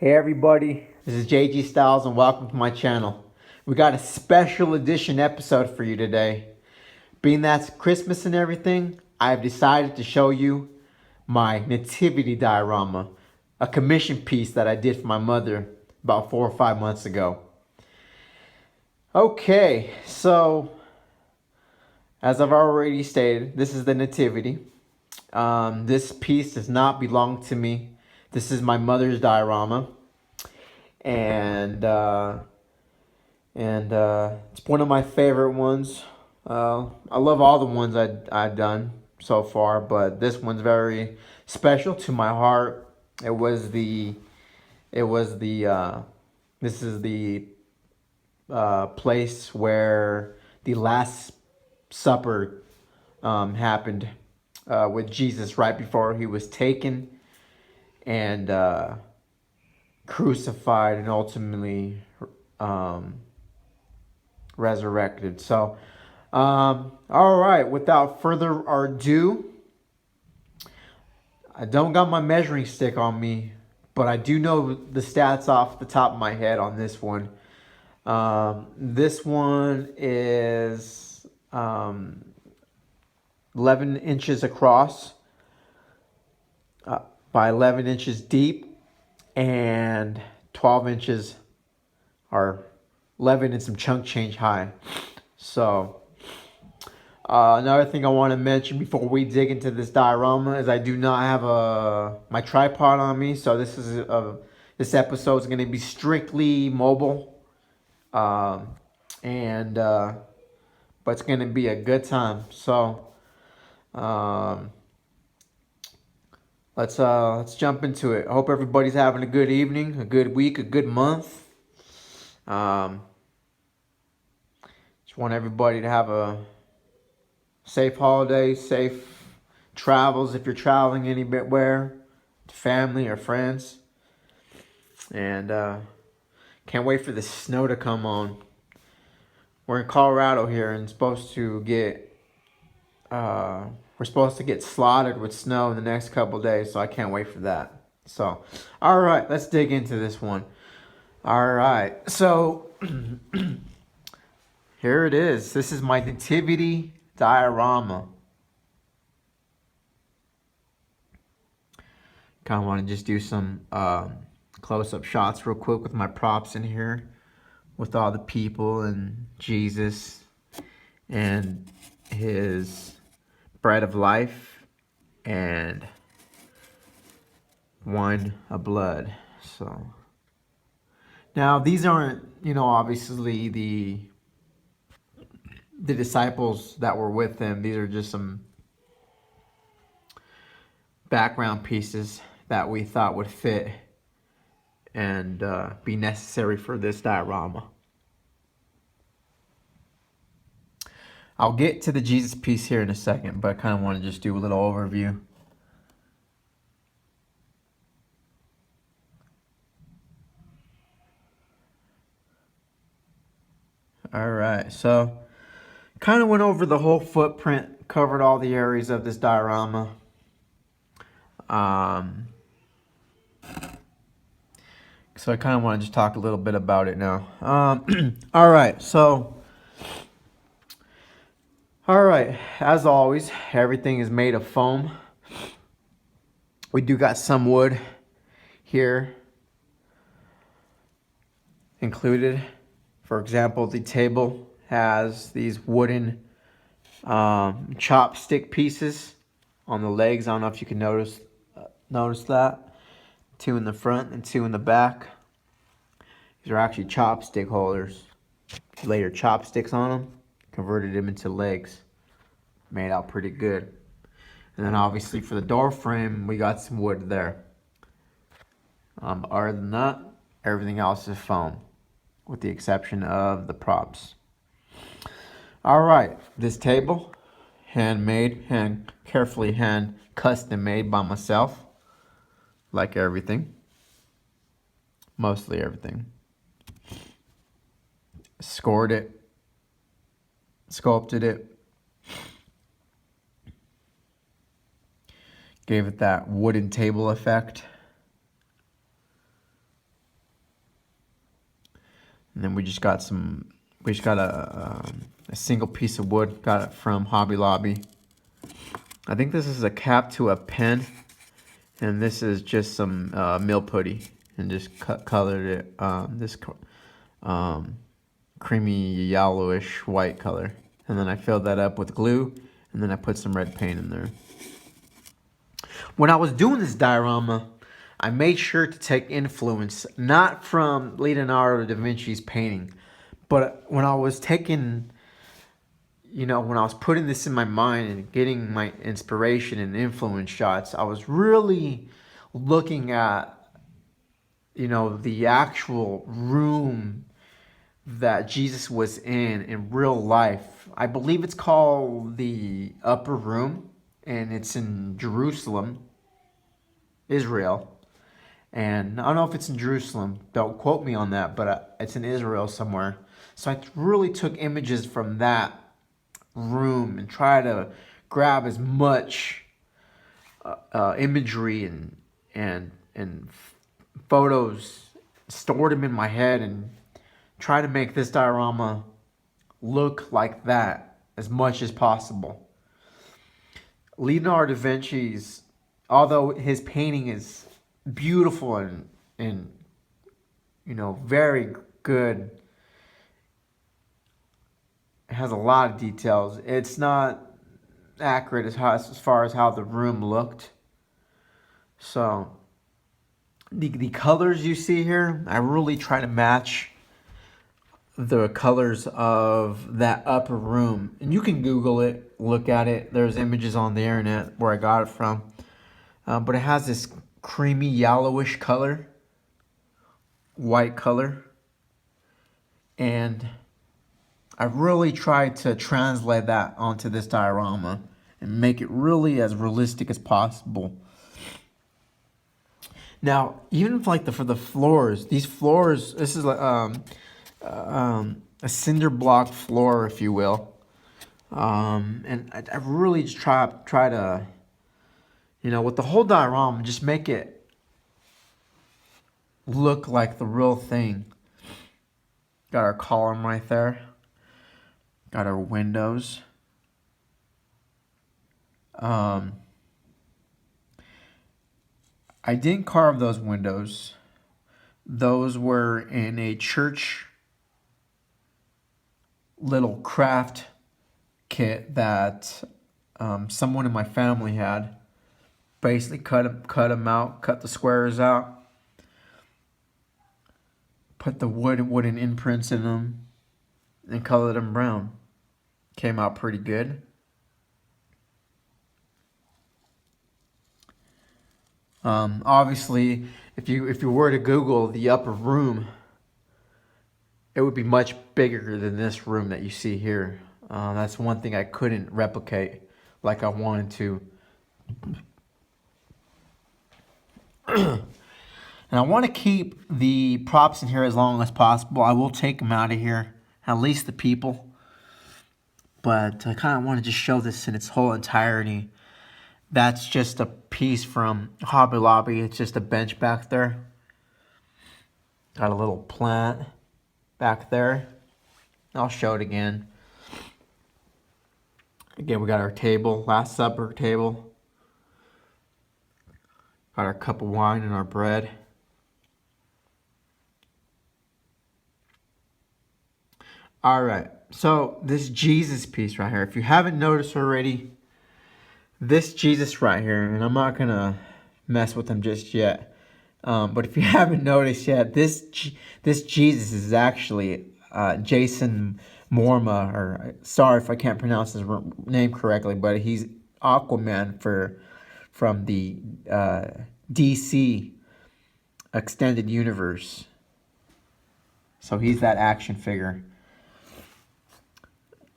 Hey everybody, this is JG Styles and welcome to my channel. We got a special edition episode for you today. Being that's Christmas and everything, I've decided to show you my nativity diorama, a commission piece that I did for my mother about 4 or 5 months ago. Okay, so as I've already stated, this is the nativity. This piece does not belong to me. This is my mother's diorama. And it's one of my favorite ones. I love all the ones I've done so far, but this one's very special to my heart. This is the place where the Last Supper happened with Jesus right before he was taken and crucified and ultimately resurrected. So, all right, without further ado, I don't got my measuring stick on me, but I do know the stats off the top of my head on this one. This one is 11 inches across by 11 inches deep, and 12 inches or 11 and some chunk change high. So another thing I want to mention before we dig into this diorama is I do not have my tripod on me, so this episode is going to be strictly mobile, but it's going to be a good time. So let's jump into it. I hope everybody's having a good evening, a good week, a good month. Just want everybody to have a safe holiday, safe travels if you're traveling anywhere, to family or friends. And can't wait for the snow to come on. We're in Colorado here and we're supposed to get slaughtered with snow in the next couple days, so I can't wait for that. So, all right, let's dig into this one. All right, so here it is. This is my nativity diorama. Kind of want to just do some close-up shots real quick with my props in here, with all the people and Jesus and his bread of life and wine of blood. So now these aren't, obviously the disciples that were with him. These are just some background pieces that we thought would fit and be necessary for this diorama. I'll get to the Jesus piece here in a second, but I kind of want to just do a little overview. All right, so kind of went over the whole footprint, covered all the areas of this diorama. So I kind of want to just talk a little bit about it now. All right, so as always, everything is made of foam. We do got some wood here included. For example, the table has these wooden chopstick pieces on the legs. I don't know if you can notice that. 2 in the front and 2 in the back. These are actually chopstick holders. You lay your chopsticks on them, converted them into legs. Made out pretty good. And then obviously for the door frame, we got some wood there. Other than that, everything else is foam, with the exception of the props. All right, this table, handmade, carefully custom made by myself, like everything, mostly everything. Scored it, sculpted it, gave it that wooden table effect. And then we just got a single piece of wood. Got it from Hobby Lobby. I think this is a cap to a pen. And this is just some mill putty. And just colored it this creamy yellowish white color. And then I filled that up with glue. And then I put some red paint in there. When I was doing this diorama, I made sure to take influence, not from Leonardo da Vinci's painting, but when I was taking, when I was putting this in my mind and getting my inspiration and influence shots, I was really looking at, the actual room that Jesus was in real life. I believe it's called the Upper Room, and it's in Jerusalem, Israel. And I don't know if it's in Jerusalem. Don't quote me on that, but it's in Israel somewhere. So I really took images from that room and try to grab as much imagery and photos, stored them in my head, and try to make this diorama look like that as much as possible. Leonardo da Vinci's, although his painting is beautiful and very good, it has a lot of details. It's not accurate as far as how the room looked. So the colors you see here, I really try to match the colors of that upper room. And you can Google it, look at it. There's images on the internet where I got it from. But it has this creamy yellowish color, white color. And I really tried to translate that onto this diorama and make it really as realistic as possible. Now, even for the floors, these floors, this is like a cinder block floor, if you will. And I really just try to, with the whole diorama, just make it look like the real thing. Got our column right there. Got our windows. I didn't carve those windows. Those were in a church little craft kit that someone in my family had. Basically cut them out, cut the squares out, put the wooden imprints in them, and colored them brown. Came out pretty good. Obviously, if you were to Google the upper room, it would be much bigger than this room that you see here. That's one thing I couldn't replicate like I wanted to. And I want to keep the props in here as long as possible. I will take them out of here, at least the people. But I kind of want to just show this in its whole entirety. That's just a piece from Hobby Lobby. It's just a bench back there. Got a little plant back there. I'll show it again. Again, we got our table, Last Supper table. Got our cup of wine and our bread. All right, so this Jesus piece right here, if you haven't noticed already, this Jesus right here, and I'm not gonna mess with him just yet, but if you haven't noticed yet, this Jesus is actually Jason Momoa, or sorry if I can't pronounce his name correctly, but he's Aquaman from the DC extended universe. So he's that action figure.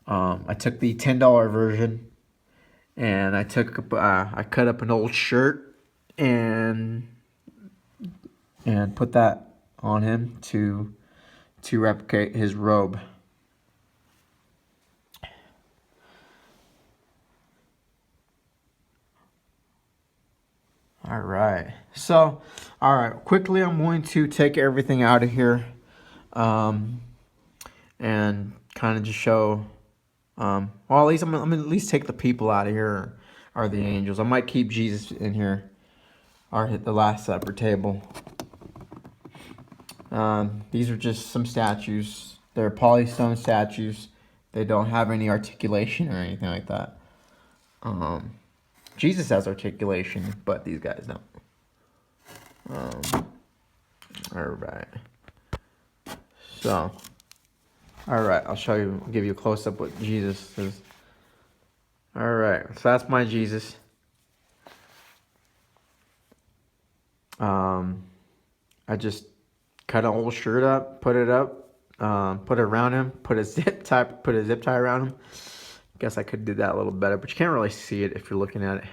I took the $10 version, and I cut up an old shirt and put that on him to replicate his robe. All right. So, all right. Quickly, I'm going to take everything out of here. and kind of just show. Well, at least I'm gonna at least take the people out of here, or the angels. I might keep Jesus in here, or hit the Last Supper table. These are just some statues. They're polystone statues. They don't have any articulation or anything like that. Jesus has articulation, but these guys don't. All right. So, all right, I'll show you, I'll give you a close-up what Jesus is. All right, so that's my Jesus. I just cut an old shirt up, put it up, put it around him, put a zip tie around him. Guess I could do that a little better, but you can't really see it if you're looking at it.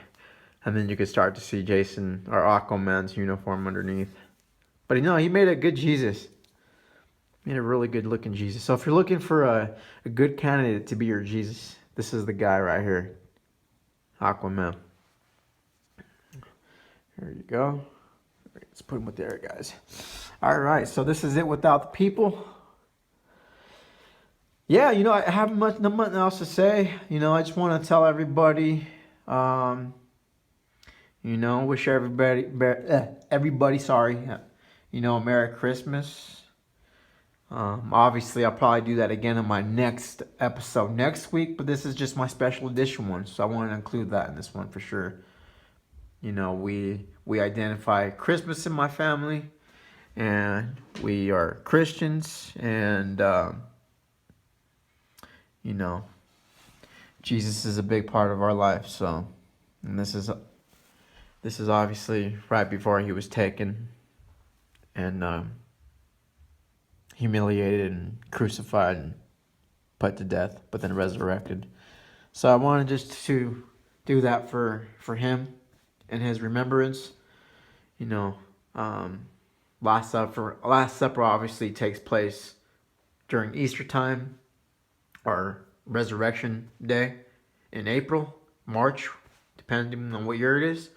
And then you could start to see Jason or Aquaman's uniform underneath. But you know, he made a good Jesus. Made a really good looking Jesus. So if you're looking for a good candidate to be your Jesus, this is the guy right here. Aquaman. There you go. Let's put him with there, guys. Alright, so this is it without the people. Yeah, you know, I have nothing else to say. You know, I just want to tell everybody, you know, wish everybody, sorry, you know, Merry Christmas. Obviously, I'll probably do that again in my next episode next week, but this is just my special edition one, so I want to include that in this one for sure. You know, we identify Christmas in my family, and we are Christians, and you know, Jesus is a big part of our life. So, and this is obviously right before he was taken and humiliated and crucified and put to death, but then resurrected. So I wanted just to do that for him and his remembrance. You know, Last Supper obviously takes place during Easter time or Resurrection Day in April, March, depending on what year it is.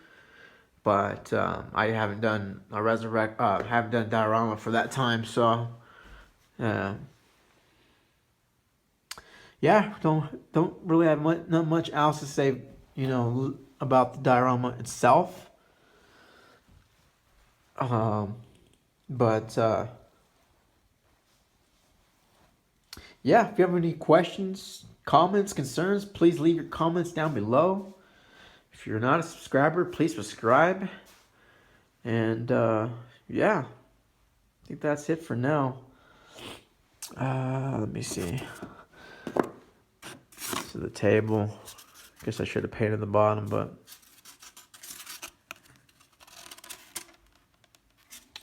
But I haven't done haven't done Diorama for that time, so yeah, don't really have not much else to say, you know, about the diorama itself. But yeah, if you have any questions, comments, concerns, please leave your comments down below. If you're not a subscriber, please subscribe. And yeah, I think that's it for now. Let me see. To the table. Guess I should have painted the bottom, but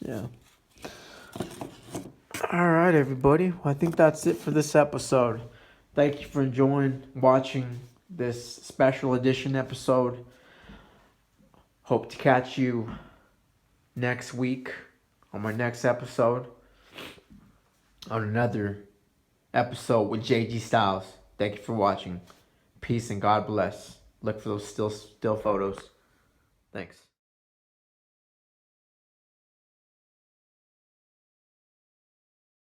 yeah. All right, everybody. Well, I think that's it for this episode. Thank you for watching this special edition episode. Hope to catch you next week on my next episode, on another episode with JG Styles. Thank you for watching. Peace and God bless. Look for those still photos. Thanks.